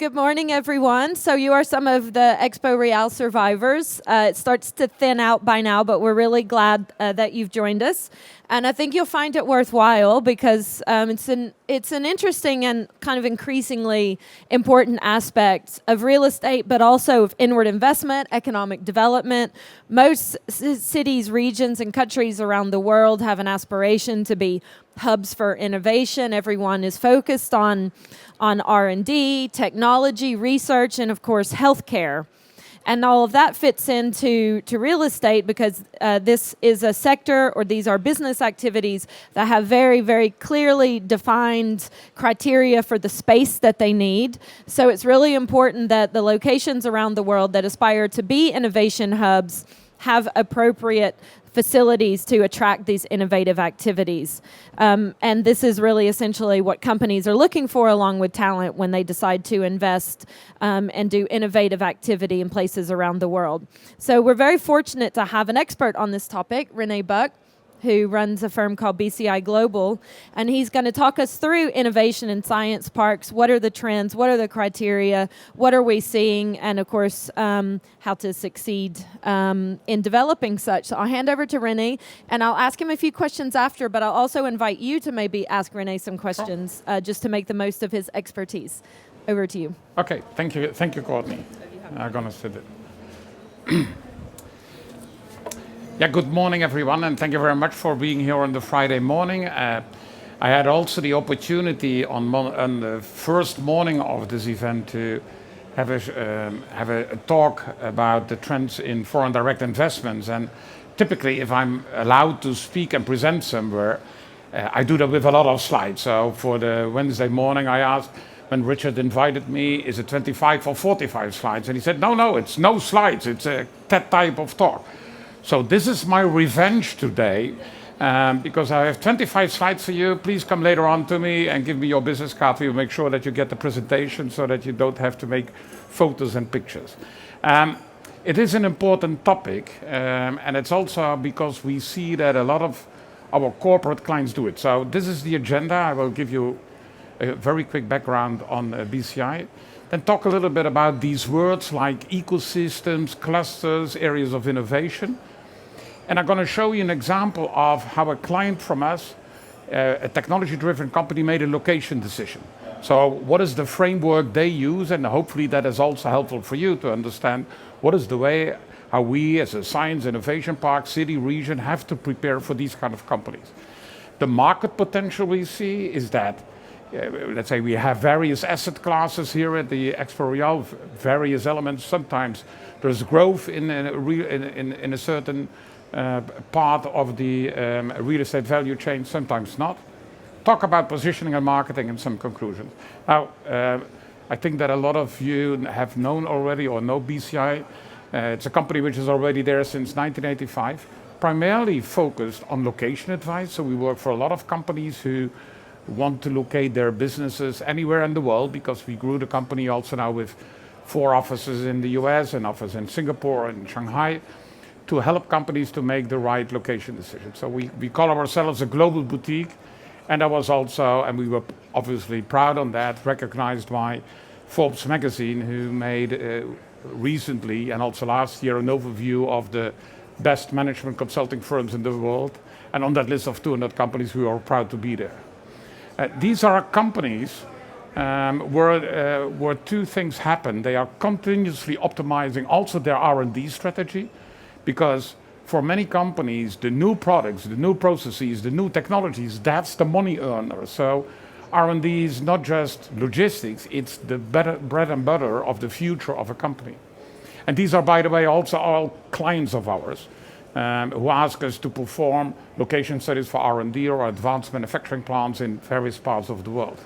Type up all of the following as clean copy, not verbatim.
Good morning, everyone. So you are some of the EXPO Real survivors. It starts to thin out by now, but we're really glad that you've joined us. And I think you'll find it worthwhile because it's an interesting and kind of increasingly important aspect of real estate, but also of inward investment, economic development. Most cities, regions, and countries around the world have an aspiration to be hubs for innovation. Everyone is focused on R&D, technology, research, and of course, healthcare. And all of that fits into real estate because this is a sector, or these are business activities that have very, very clearly defined criteria for the space that they need. So it's really important that the locations around the world that aspire to be innovation hubs have appropriate facilities to attract these innovative activities. And this is really essentially what companies are looking for along with talent when they decide to invest and do innovative activity in places around the world. So we're very fortunate to have an expert on this topic, René Buck, who runs a firm called BCI Global, and he's going to talk us through innovation in science parks. What are the trends? What are the criteria? What are we seeing? And of course, how to succeed in developing such. So I'll hand over to René, and I'll ask him a few questions after, but I'll also invite you to maybe ask René some questions just to make the most of his expertise. Over to you. Okay, thank you, Courtney. I'm going to sit it. Yeah, good morning, everyone, and thank you very much for being here on the Friday morning. I had also the opportunity on the first morning of this event to have a talk about the trends in foreign direct investments. And typically, if I'm allowed to speak and present somewhere, I do that with a lot of slides. So for the Wednesday morning, I asked, when Richard invited me, is it 25 or 45 slides? And he said, no, it's no slides. It's that type of talk. So this is my revenge today, because I have 25 slides for you. Please come later on to me and give me your business card. We'll make sure that you get the presentation so that you don't have to make photos and pictures. It is an important topic, and it's also because we see that a lot of our corporate clients do it. So this is the agenda. I will give you a very quick background on BCI. Then talk a little bit about these words like ecosystems, clusters, areas of innovation. And I'm going to show you an example of how a client from us, a technology-driven company, made a location decision. So what is the framework they use? And hopefully that is also helpful for you to understand what is the way how we as a science innovation park, city, region have to prepare for these kind of companies. The market potential we see is that let's say we have various asset classes here at the EXPO Real, various elements. Sometimes there's growth in a certain part of the real estate value chain, sometimes not. Talk about positioning and marketing and some conclusions. Now, I think that a lot of you have known already or know BCI. It's a company which is already there since 1985, primarily focused on location advice. So we work for a lot of companies who want to locate their businesses anywhere in the world, because we grew the company also now with 4 offices in the US, an office in Singapore and Shanghai, to help companies to make the right location decision. So we call ourselves a global boutique, and that was also, and we were obviously proud on that, recognized by Forbes magazine, who made recently and also last year an overview of the best management consulting firms in the world, and on that list of 200 companies, we are proud to be there. These are companies where 2 things happen. They are continuously optimizing also their R&D strategy, because for many companies, the new products, the new processes, the new technologies, that's the money earner. So R&D is not just logistics, it's the bread and butter of the future of a company. And these are, by the way, also all clients of ours. Who ask us to perform location studies for R&D or advanced manufacturing plants in various parts of the world.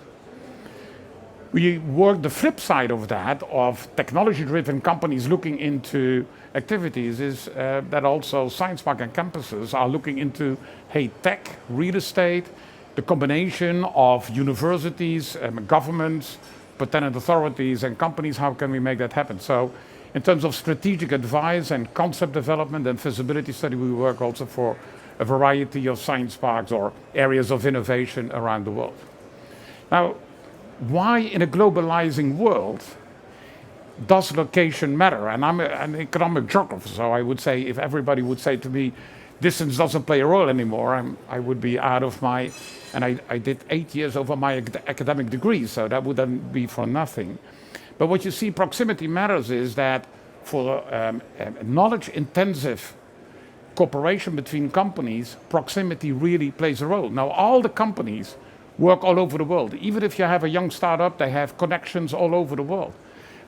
We work the flip side of that, of technology-driven companies looking into activities, is that also science park and campuses are looking into, tech, real estate, the combination of universities, governments, tenant authorities and companies, how can we make that happen? So in terms of strategic advice and concept development and feasibility study, we work also for a variety of science parks or areas of innovation around the world. Now, why in a globalizing world does location matter? And I'm an economic geographer, so I would say if everybody would say to me, distance doesn't play a role anymore, I would be out of my, and I did 8 years over my academic degree, so that would then be for nothing. But what you see proximity matters is that for knowledge-intensive cooperation between companies, proximity really plays a role. Now, all the companies work all over the world. Even if you have a young startup, they have connections all over the world.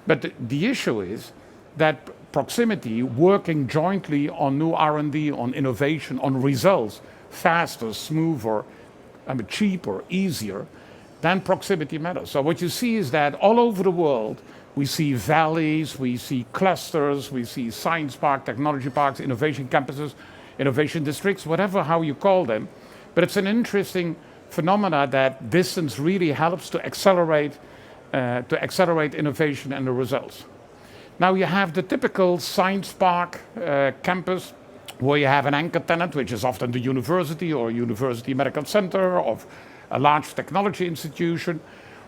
But the issue is that proximity, working jointly on new R&D, on innovation, on results, faster, smoother, cheaper, easier, then proximity matters. So what you see is that all over the world, we see valleys, we see clusters, we see science parks, technology parks, innovation campuses, innovation districts, whatever how you call them. But it's an interesting phenomena that distance really helps to accelerate innovation and the results. Now you have the typical science park campus where you have an anchor tenant, which is often the university or university medical center of a large technology institution,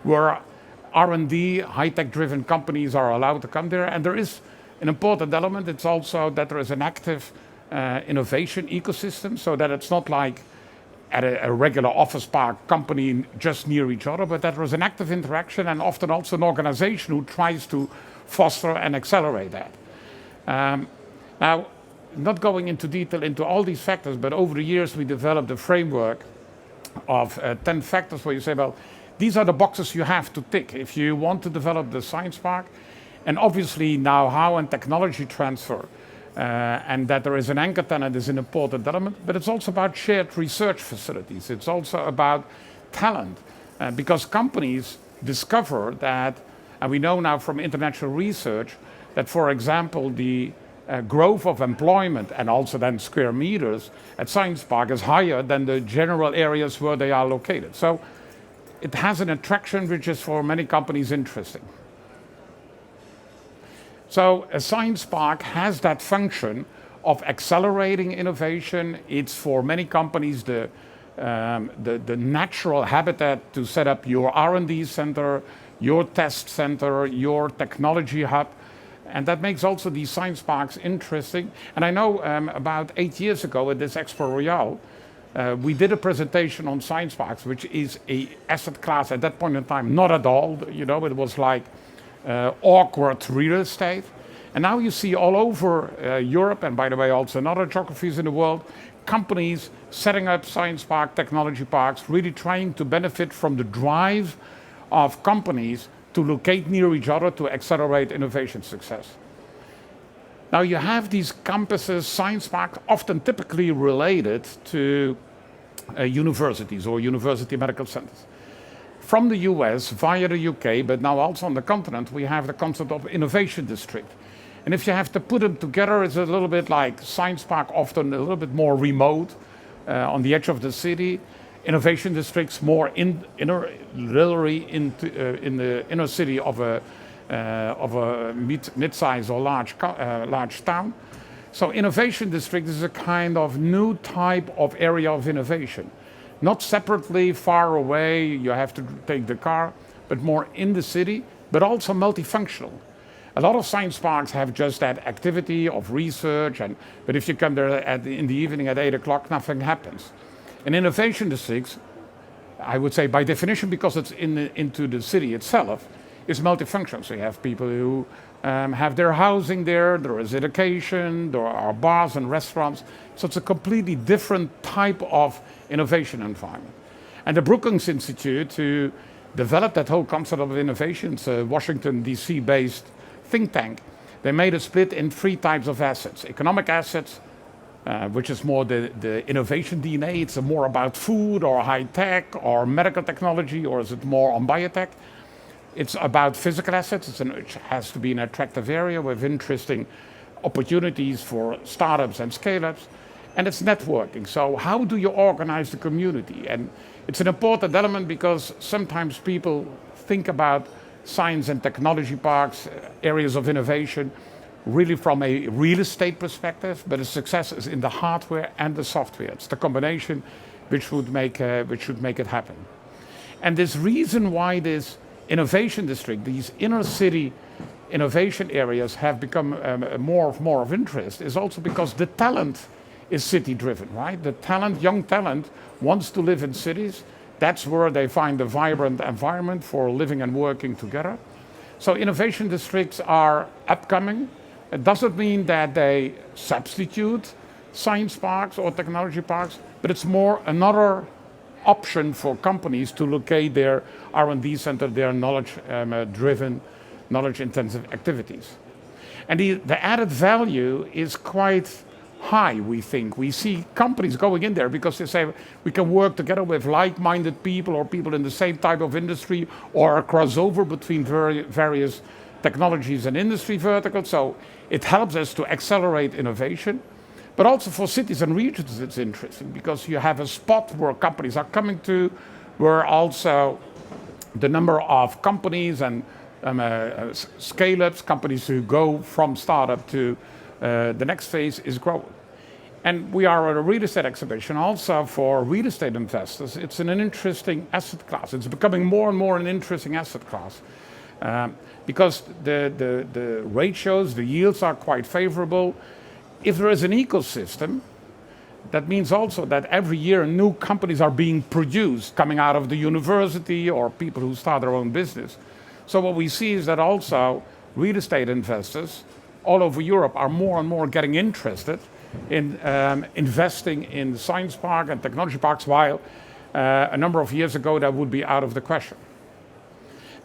where R&D, high-tech driven companies are allowed to come there. And there is an important element, it's also that there is an active innovation ecosystem, so that it's not like at a regular office park company just near each other, but that there is an active interaction and often also an organization who tries to foster and accelerate that. Now, not going into detail into all these factors, but over the years we developed a framework of 10 factors where you say, well, these are the boxes you have to tick if you want to develop the science park. And obviously know-how and technology transfer and that there is an anchor tenant is an important element, but it's also about shared research facilities. It's also about talent because companies discover that, and we know now from international research, that for example, the growth of employment and also then square meters at Science Park is higher than the general areas where they are located. So it has an attraction which is for many companies interesting. So a science park has that function of accelerating innovation. It's for many companies the natural habitat to set up your R&D center, your test center, your technology hub. And that makes also these science parks interesting. And I know about 8 years ago at this EXPO Real, we did a presentation on science parks, which is a asset class at that point in time, not at all, you know, it was like awkward real estate. And now you see all over Europe, and by the way also in other geographies in the world, companies setting up science park, technology parks, really trying to benefit from the drive of companies to locate near each other to accelerate innovation success. Now you have these campuses, science parks, often typically related to universities or university medical centers. From the US via the UK, but now also on the continent, we have the concept of innovation district. And if you have to put them together, it's a little bit like science park, often a little bit more remote on the edge of the city. Innovation districts more literally in the inner city of a mid-size or large town. So innovation district is a kind of new type of area of innovation. Not separately, far away, you have to take the car, but more in the city, but also multifunctional. A lot of science parks have just that activity of research, but if you come there in the evening at 8 o'clock, nothing happens. In innovation districts, I would say by definition, because it's into the city itself, is multifunctional. So you have people who have their housing there, there is education, there are bars and restaurants. So it's a completely different type of innovation environment. And the Brookings Institute, to develop that whole concept of innovation, it's a Washington, D.C. based think tank, they made a split in 3 types of assets. Economic assets, which is more the innovation DNA. It's more about food or high tech or medical technology, or is it more on biotech? It's about physical assets. It has to be an attractive area with interesting opportunities for startups and scale-ups. And it's networking. So how do you organize the community? And it's an important element because sometimes people think about science and technology parks, areas of innovation, really from a real estate perspective, but the success is in the hardware and the software. It's the combination which should make it happen. And this reason why this innovation district, these inner city innovation areas have become more of interest is also because the talent is city driven, right? The talent, young talent, wants to live in cities. That's where they find a vibrant environment for living and working together. So innovation districts are upcoming. It doesn't mean that they substitute science parks or technology parks, but it's more another option for companies to locate their R&D center, their knowledge-driven, knowledge-intensive activities. And the added value is quite high, we think. We see companies going in there because they say we can work together with like-minded people or people in the same type of industry or a crossover between various technologies and industry verticals. So it helps us to accelerate innovation. But also for cities and regions, it's interesting because you have a spot where companies are coming to, where also the number of companies and scale-ups, companies who go from startup to the next phase is growing. And we are at a real estate exhibition also for real estate investors. It's an interesting asset class. It's becoming more and more an interesting asset class because the ratios, the yields are quite favorable. If there is an ecosystem, that means also that every year new companies are being produced coming out of the university or people who start their own business. So what we see is that also real estate investors all over Europe are more and more getting interested in investing in science park and technology parks, while a number of years ago that would be out of the question.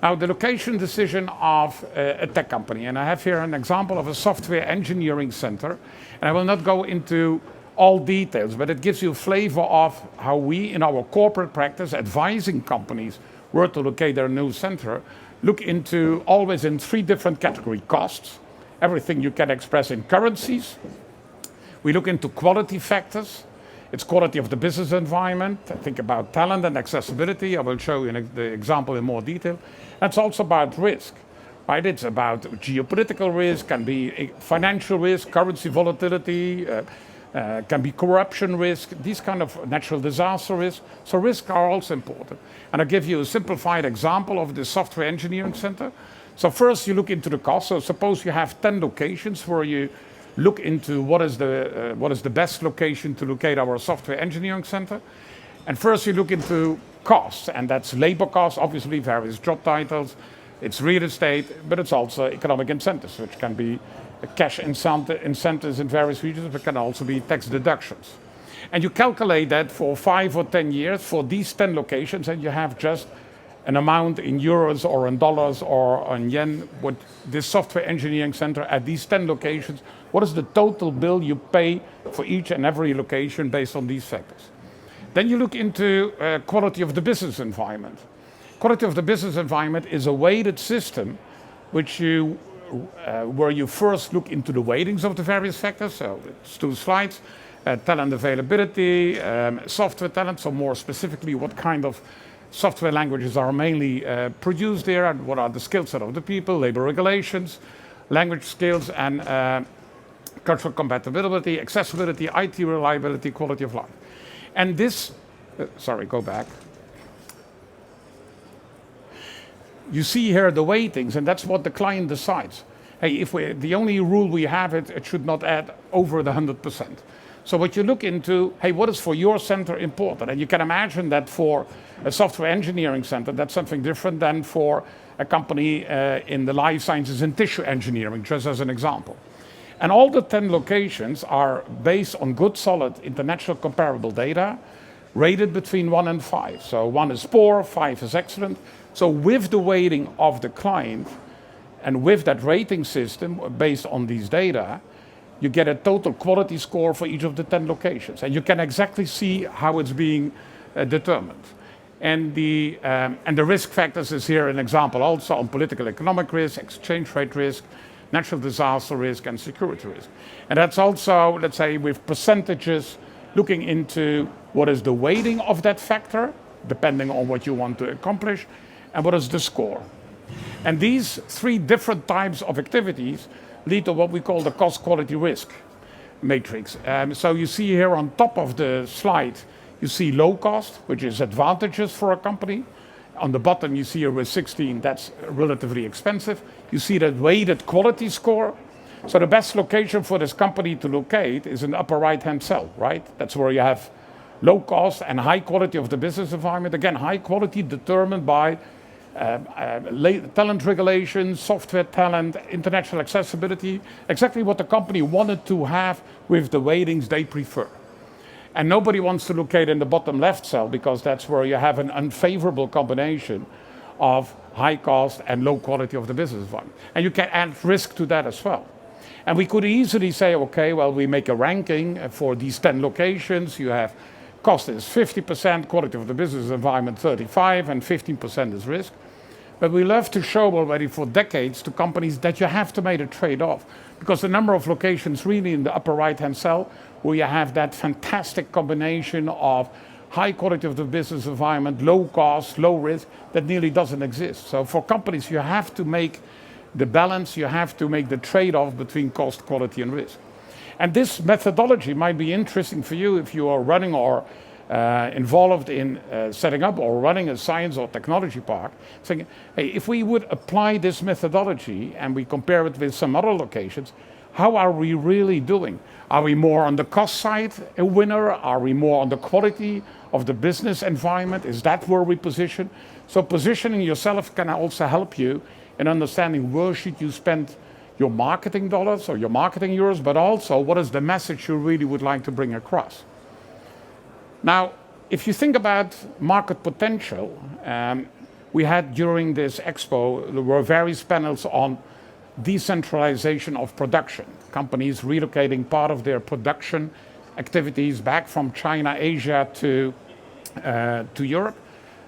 Now, the location decision of a tech company, and I have here an example of a software engineering center, and I will not go into all details, but it gives you a flavor of how we, in our corporate practice, advising companies where to locate their new center, look into always in three different categories: costs, everything you can express in currencies. We look into quality factors. It's quality of the business environment. Think about talent and accessibility. I will show you the example in more detail. It's also about risk, right? It's about geopolitical risk, can be financial risk, currency volatility, can be corruption risk, these kind of natural disaster risk. So risks are also important. And I'll give you a simplified example of the software engineering center. So first you look into the cost. So suppose you have 10 locations where you look into what is the best location to locate our software engineering center. And first you look into costs, and that's labor costs, obviously various job titles, it's real estate, but it's also economic incentives, which can be cash incentives in various regions, but can also be tax deductions. And you calculate that for 5 or 10 years for these 10 locations, and you have just an amount in euros or in dollars or in yen, what this software engineering center at these 10 locations, what is the total bill you pay for each and every location based on these factors. Then you look into quality of the business environment. Quality of the business environment is a weighted system where you first look into the weightings of the various factors. So it's 2 slides, talent availability, software talent, so more specifically what kind of software languages are mainly produced there, and what are the skill set of the people, labor regulations, language skills, and cultural compatibility, accessibility, IT reliability, quality of life. And this, go back. You see here the weightings, and that's what the client decides. Hey, the only rule we have, it should not add over the 100%. So what you look into, hey, what is for your center important? And you can imagine that for a software engineering center, that's something different than for a company in the life sciences and tissue engineering, just as an example. And all the 10 locations are based on good, solid, international comparable data, rated between 1 and 5. So 1 is poor, 5 is excellent. So with the weighting of the client and with that rating system based on these data, you get a total quality score for each of the 10 locations. And you can exactly see how it's being determined. And the risk factors is here an example also on political economic risk, exchange rate risk, natural disaster risk, and security risk. And that's also, let's say, with percentages looking into what is the weighting of that factor, depending on what you want to accomplish, and what is the score. And these 3 different types of activities lead to what we call the cost quality risk matrix. So you see here on top of the slide, you see low cost, which is advantages for a company, On the bottom, you see a risk 16, that's relatively expensive. You see that weighted quality score. So the best location for this company to locate is in the upper right-hand cell, right? That's where you have low cost and high quality of the business environment. Again, high quality determined by talent regulations, software talent, international accessibility, exactly what the company wanted to have with the weightings they prefer. And nobody wants to locate in the bottom left cell because that's where you have an unfavorable combination of high cost and low quality of the business environment. And you can add risk to that as well. And we could easily say, okay, well, we make a ranking for these 10 locations. You have cost is 50%, quality of the business environment 35%, and 15% is risk. But we love to show already for decades to companies that you have to make a trade-off, because the number of locations really in the upper right-hand cell where you have that fantastic combination of high quality of the business environment, low cost, low risk, that nearly doesn't exist. So for companies, you have to make the balance, you have to make the trade-off between cost, quality, and risk. And this methodology might be interesting for you if you are running or involved in setting up or running a science or technology park, saying, hey, if we would apply this methodology and we compare it with some other locations, how are we really doing? Are we more on the cost side a winner? Are we more on the quality of the business environment? Is that where we position? So positioning yourself can also help you in understanding where should you spend your marketing dollars or your marketing euros, but also what is the message you really would like to bring across. Now, if you think about market potential, we had during this expo, there were various panels on decentralization of production, companies relocating part of their production activities back from China, Asia to Europe.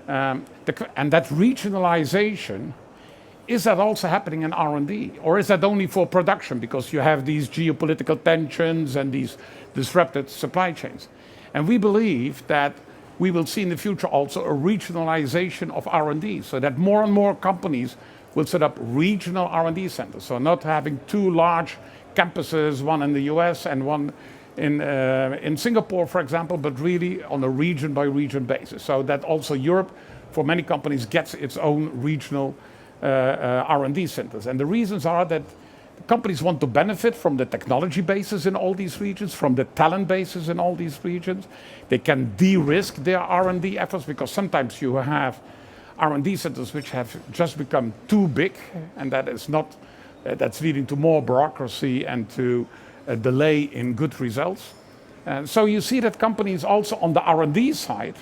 And that regionalization, is that also happening in R&D? Or is that only for production because you have these geopolitical tensions and these disrupted supply chains? And we believe that we will see in the future also a regionalization of R&D, so that more and more companies will set up regional R&D centers. So not having two large campuses, one in the US and one in Singapore, for example, but really on a region by region basis. So that also Europe, for many companies, gets its own regional R&D centers. And the reasons are that companies want to benefit from the technology bases in all these regions, from the talent bases in all these regions. They can de-risk their R&D efforts because sometimes you have R&D centers which have just become too big, and that is not, that's leading to more bureaucracy and to a delay in good results. So you see that companies also on the R&D side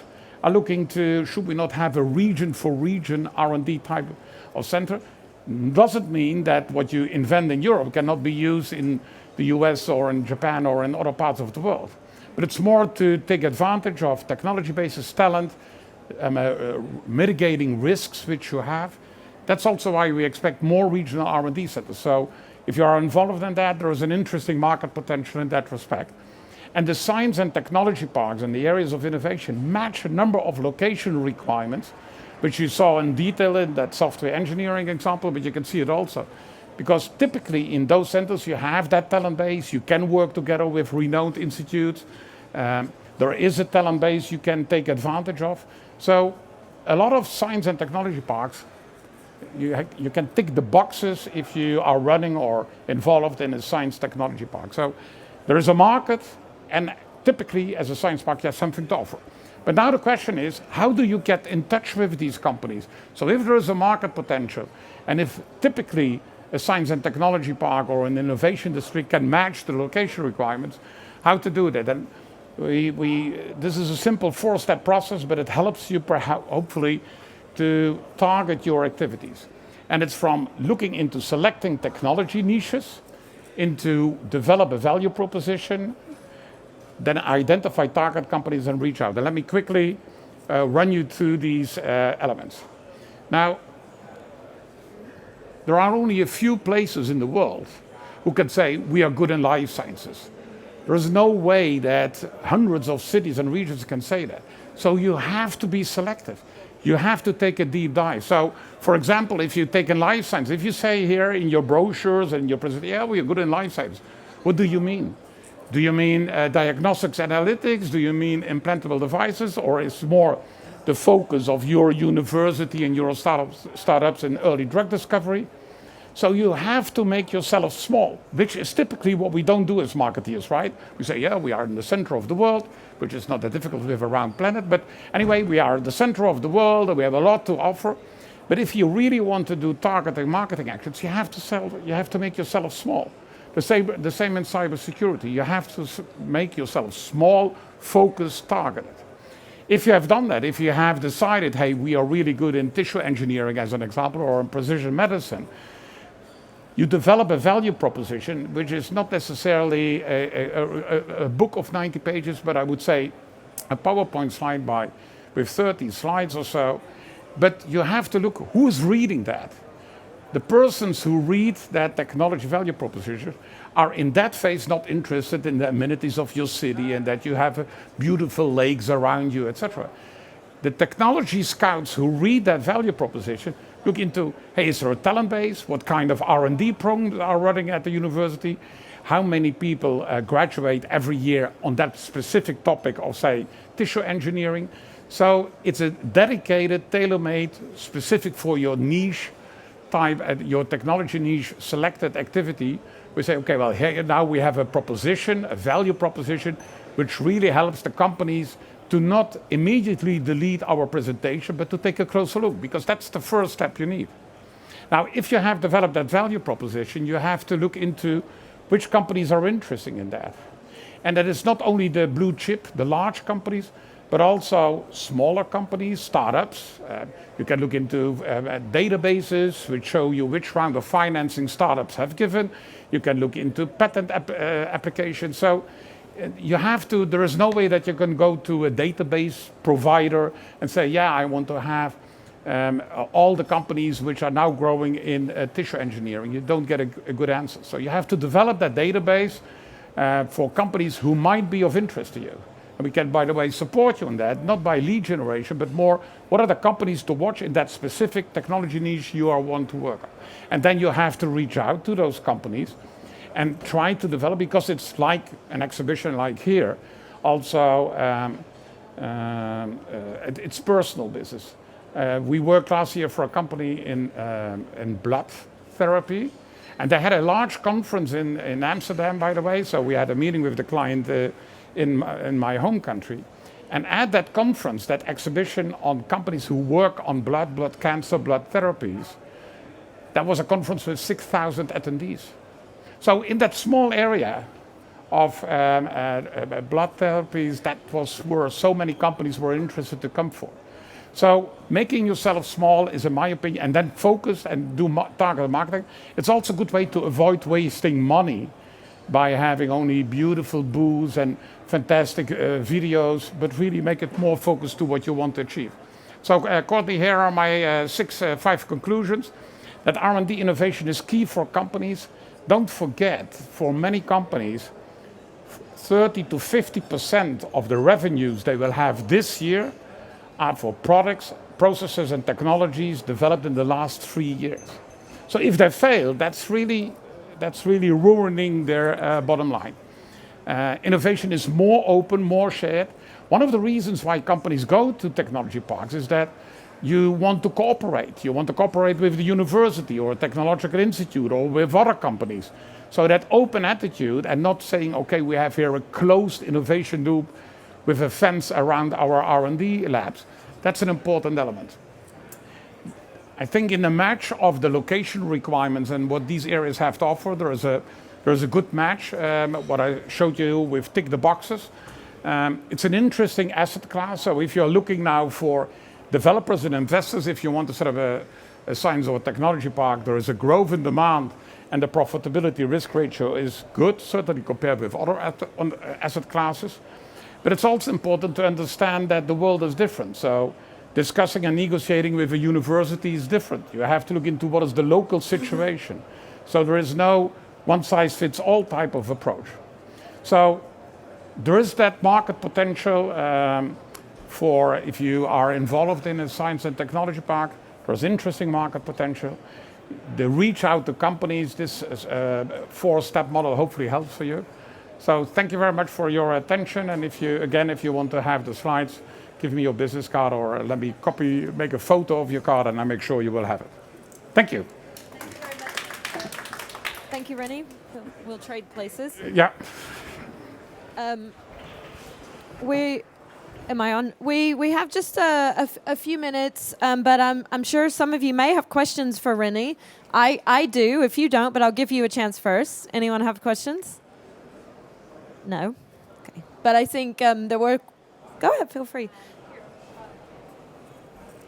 are looking to, should we not have a region for region R&D type of center? Doesn't mean that what you invent in Europe cannot be used in the US or in Japan or in other parts of the world. But it's more to take advantage of technology-based talent, mitigating risks which you have. That's also why we expect more regional R&D centers. So if you are involved in that, there is an interesting market potential in that respect. And the science and technology parks and the areas of innovation match a number of location requirements, which you saw in detail in that software engineering example, but you can see it also. Because typically in those centers you have that talent base, you can work together with renowned institutes, there is a talent base you can take advantage of. So a lot of science and technology parks, you can tick the boxes if you are running or involved in a science technology park. So there is a market, and typically as a science park you have something to offer. But now the question is, how do you get in touch with these companies? So if there is a market potential, and if typically a science and technology park or an innovation district can match the location requirements, how to do that? And this is a simple 4-step process, but it helps you perhaps, hopefully, to target your activities. And it's from looking into selecting technology niches, into develop a value proposition, then identify target companies and reach out. And let me quickly run you through these elements. Now, there are only a few places in the world who can say we are good in life sciences. There is no way that hundreds of cities and regions can say that. So you have to be selective. You have to take a deep dive. So, for example, if you take in life science, if you say here in your brochures and your presentation, yeah, we are good in life science, what do you mean? Do you mean diagnostics analytics? Do you mean implantable devices? Or is more the focus of your university and your startups in early drug discovery. So you have to make yourself small, which is typically what we don't do as marketeers, right? We say, yeah, we are in the center of the world, which is not that difficult to live around planet. But anyway, we are the center of the world and we have a lot to offer. But if you really want to do targeted marketing actions, you have to make yourself small. The same in cybersecurity. You have to make yourself small, focused, targeted. If you have done that, if you have decided, hey, we are really good in tissue engineering as an example, or in precision medicine, you develop a value proposition, which is not necessarily a book of 90 pages, but I would say a PowerPoint slide with 30 slides or so. But you have to look who's reading that. The persons who read that technology value proposition are in that phase not interested in the amenities of your city and that you have beautiful lakes around you, etc. The technology scouts who read that value proposition look into, hey, is there a talent base? What kind of R&D programs are running at the university? How many people graduate every year on that specific topic of, say, tissue engineering? So it's a dedicated, tailor-made, specific for your niche type, your technology niche selected activity. We say, okay, well, here now we have a proposition, a value proposition, which really helps the companies to not immediately delete our presentation, but to take a closer look, because that's the first step you need. Now, if you have developed that value proposition, you have to look into which companies are interested in that. And that is not only the blue chip, the large companies, but also smaller companies, startups. You can look into databases which show you which round of financing startups have given. You can look into patent applications. So you have to, there is no way that you can go to a database provider and say, yeah, I want to have all the companies which are now growing in tissue engineering. You don't get a good answer. So you have to develop that database for companies who might be of interest to you. And we can, by the way, support you on that, not by lead generation, but more, what are the companies to watch in that specific technology niche you are want to work on? And then you have to reach out to those companies and try to develop, because it's like an exhibition like here, also it's personal business. We worked last year for a company in blood therapy, and they had a large conference in Amsterdam, by the way, so we had a meeting with the client in my home country. And at that conference, that exhibition on companies who work on blood cancer, blood therapies, that was a conference with 6,000 attendees. So in that small area of blood therapies, that was where so many companies were interested to come for. So making yourself small is, in my opinion, and then focus and do targeted marketing. It's also a good way to avoid wasting money by having only beautiful booths and fantastic videos, but really make it more focused to what you want to achieve. So Courtney, here are my 5 conclusions. That R&D innovation is key for companies. Don't forget, for many companies, 30 to 50% of the revenues they will have this year are for products, processes and technologies developed in the last 3 years. So if they fail, that's really ruining their bottom line. Innovation is more open, more shared. One of the reasons why companies go to technology parks is that you want to cooperate. You want to cooperate with the university or a technological institute or with other companies. So that open attitude, and not saying, okay, we have here a closed innovation loop with a fence around our R&D labs, that's an important element. I think in the match of the location requirements and what these areas have to offer, there is a good match. What I showed you with tick the boxes. It's an interesting asset class. So if you're looking now for developers and investors, if you want to set up a science or a technology park, there is a growth in demand and the profitability risk ratio is good, certainly compared with other asset classes. But it's also important to understand that the world is different. So discussing and negotiating with a university is different. You have to look into what is the local situation. So there is no one-size-fits-all type of approach. So there is that market potential for if you are involved in a science and technology park. There's interesting market potential. The reach out to companies, this 4-step model hopefully helps for you. So thank you very much for your attention. And if you want to have the slides, give me your business card or let me make a photo of your card and I make sure you will have it. Thank you. Thank you very much. Thank you, René. We'll trade places. Yeah. Am I on? We have just a few minutes, but I'm sure some of you may have questions for René. I do, if you don't, but I'll give you a chance first. Anyone have questions? No? Okay. But I think there were... Go ahead, feel free.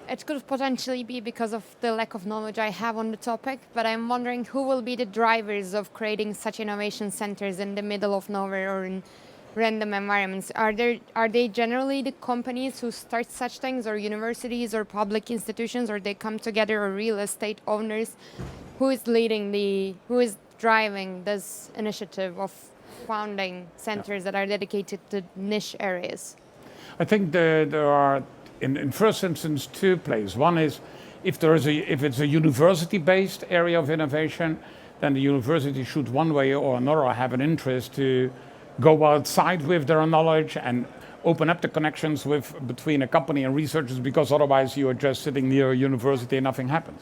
It could potentially be because of the lack of knowledge I have on the topic, but I'm wondering who will be the drivers of creating such innovation centers in the middle of nowhere or in random environments. Are they generally the companies who start such things, or universities or public institutions, or they come together, or real estate owners? Who is driving this initiative of founding centers that are dedicated to niche areas? I think there are, in first instance, two places. One is if it's a university-based area of innovation, then the university should one way or another have an interest to go outside with their knowledge and open up the connections between a company and researchers, because otherwise you are just sitting near a university and nothing happens.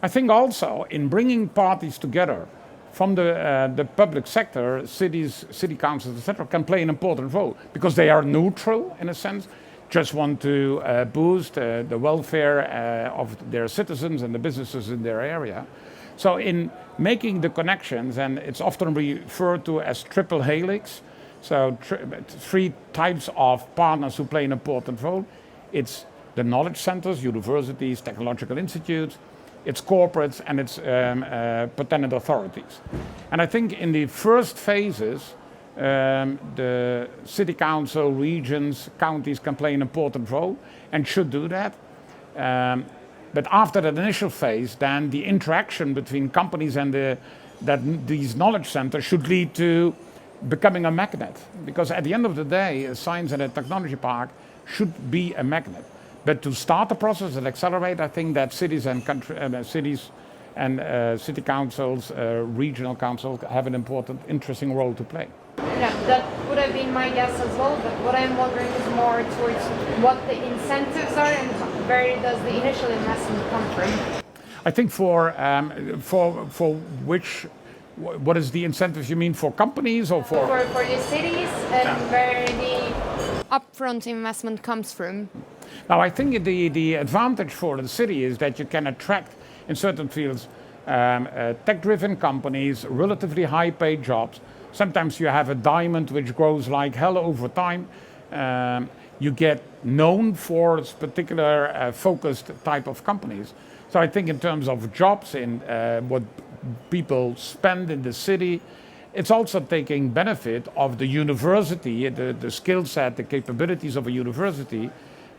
I think also in bringing parties together from the public sector, cities, city councils, etc., can play an important role because they are neutral in a sense, just want to boost the welfare of their citizens and the businesses in their area. So in making the connections, and it's often referred to as triple helix, so three types of partners who play an important role. It's the knowledge centers, universities, technological institutes, it's corporates, and it's patent authorities. And I think in the first phases, the city council, regions, counties can play an important role and should do that. But after that initial phase, then the interaction between companies and these knowledge centers should lead to becoming a magnet. Because at the end of the day, a science and a technology park should be a magnet. But to start the process and accelerate, I think that cities and city councils, regional councils have an important, interesting role to play. Yeah, that would have been my guess as well, but what I'm wondering is more towards what the incentives are and where does the initial investment come from? I think for which, what is the incentives you mean, for companies or for the cities, and where the upfront investment comes from? Now, I think the advantage for the city is that you can attract, in certain fields, tech-driven companies, relatively high-paid jobs. Sometimes you have a diamond which grows like hell over time. You get known for this particular focused type of companies. So I think in terms of jobs, in what people spend in the city, it's also taking benefit of the university, the skill set, the capabilities of a university,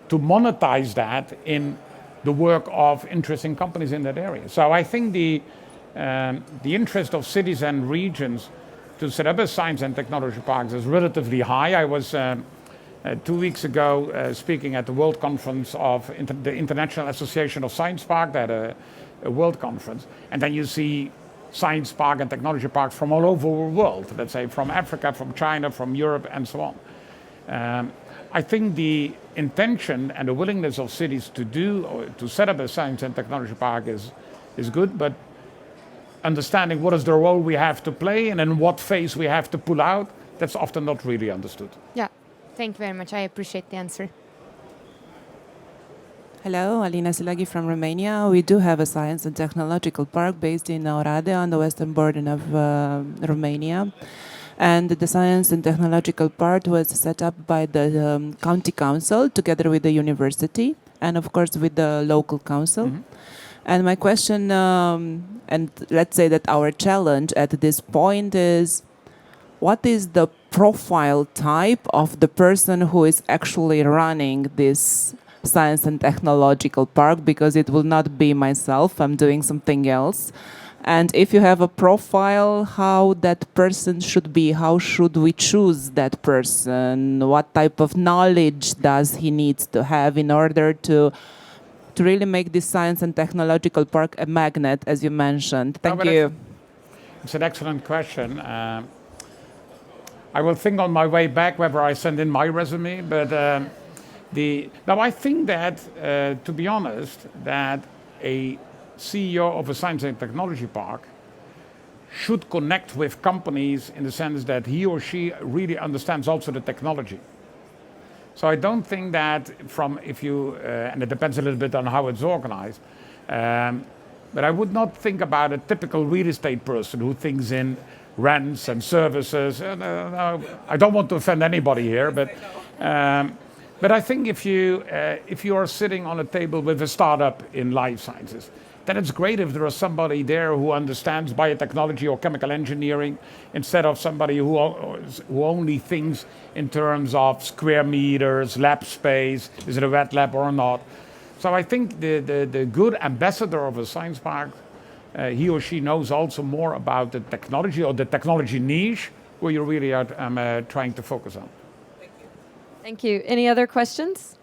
to monetize that in the work of interesting companies in that area. So I think the interest of cities and regions to set up a science and technology parks is relatively high. I was 2 weeks ago speaking at the World Conference of the International Association of Science Parks, at a world conference, and then you see science park and technology parks from all over the world, let's say from Africa, from China, from Europe, and so on. I think the intention and the willingness of cities to set up a science and technology park is good, but understanding what is the role we have to play and in what phase we have to pull out, that's often not really understood. Yeah, thank you very much. I appreciate the answer. Hello, Alina Silagi from Romania. We do have a science and technological park based in Oradea on the western border of Romania. And the science and technological part was set up by the county council together with the university and of course with the local council. Mm-hmm. And my question, and let's say that our challenge at this point is, what is the profile type of the person who is actually running this science and technological park? Because it will not be myself, I'm doing something else. And if you have a profile, how that person should be, how should we choose that person? What type of knowledge does he need to have in order to really make this science and technological park a magnet, as you mentioned? Thank you. It's an excellent question. I will think on my way back whether I send in my resume, but Now, I think that, to be honest, that a CEO of a science and technology park should connect with companies in the sense that he or she really understands also the technology. So I don't think that and it depends a little bit on how it's organized, but I would not think about a typical real estate person who thinks in rents and services. I don't want to offend anybody here, but I think if you are sitting on a table with a startup in life sciences, then it's great if there is somebody there who understands biotechnology or chemical engineering instead of somebody who only thinks in terms of square meters, lab space, is it a wet lab or not. So I think the good ambassador of a science park, he or she knows also more about the technology or the technology niche where you really are trying to focus on. Thank you. Any other questions?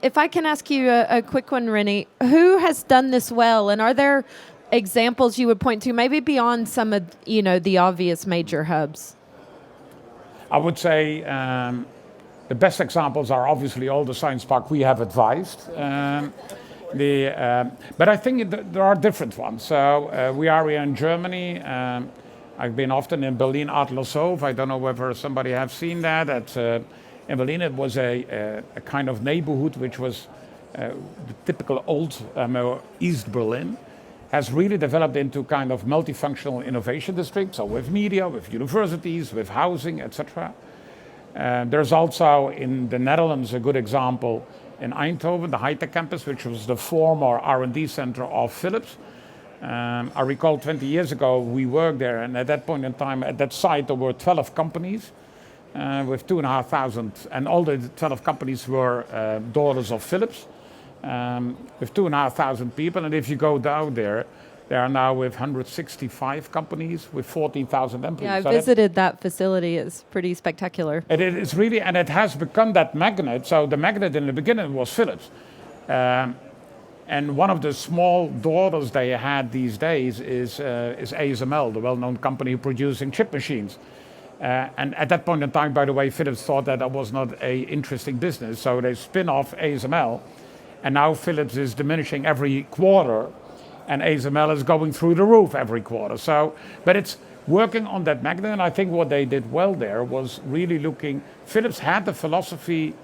If I can ask you a quick one, René, who has done this well, and are there examples you would point to, maybe beyond some of the obvious major hubs? I would say the best examples are obviously all the science park we have advised. But I think there are different ones. So we are here in Germany. I've been often in Berlin, Adlershof. I don't know whether somebody has seen that. In Berlin, it was a kind of neighborhood which was the typical old East Berlin, has really developed into kind of multifunctional innovation district, so with media, with universities, with housing, etc. There's also in the Netherlands a good example in Eindhoven, the high-tech campus, which was the former R&D center of Philips. I recall 20 years ago we worked there, and at that point in time, at that site, there were 12 companies with 2,500, and all the 12 companies were daughters of Philips, with 2,500 people. And if you go down there, they are now with 165 companies with 14,000 employees. Yeah, I visited that facility. It's pretty spectacular. It is really, and it has become that magnet. So the magnet in the beginning was Philips. And one of the small daughters they had these days is ASML, the well-known company producing chip machines. And at that point in time, by the way, Philips thought that was not an interesting business, so they spin off ASML, and now Philips is diminishing every quarter, and ASML is going through the roof every quarter. So, but it's working on that magnet, and I think what they did well there was really looking. Philips had the philosophy.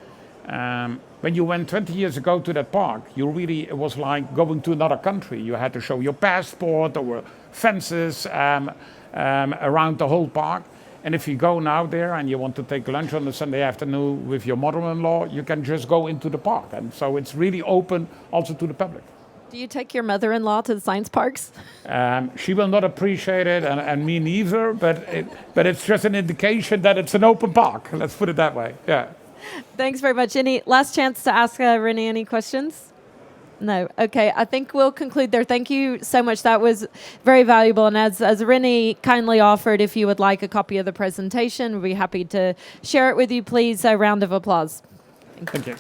When you went 20 years ago to that park, it was like going to another country. You had to show your passport. There were fences around the whole park. And if you go now there and you want to take lunch on a Sunday afternoon with your mother-in-law, you can just go into the park. And so it's really open also to the public. Do you take your mother-in-law to the science parks? She will not appreciate it, and me neither, but it's just an indication that it's an open park. Let's put it that way, yeah. Thanks very much. Any last chance to ask René any questions? No. Okay. I think we'll conclude there. Thank you so much. That was very valuable. And as René kindly offered, if you would like a copy of the presentation, we'd be happy to share it with you. Please, a round of applause. Thank you.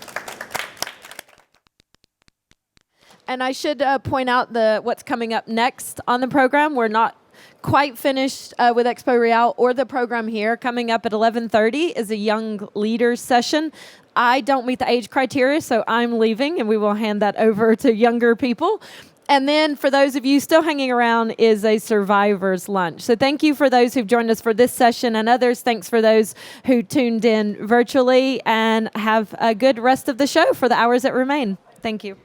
And I should point out what's coming up next on the program. We're not quite finished with EXPO Real or the program here. Coming up at 11:30 is a young leaders session. I don't meet the age criteria, so I'm leaving, and we will hand that over to younger people. And then for those of you still hanging around is a survivor's lunch. So thank you for those who've joined us for this session and others. Thanks for those who tuned in virtually, and have a good rest of the show for the hours that remain. Thank you.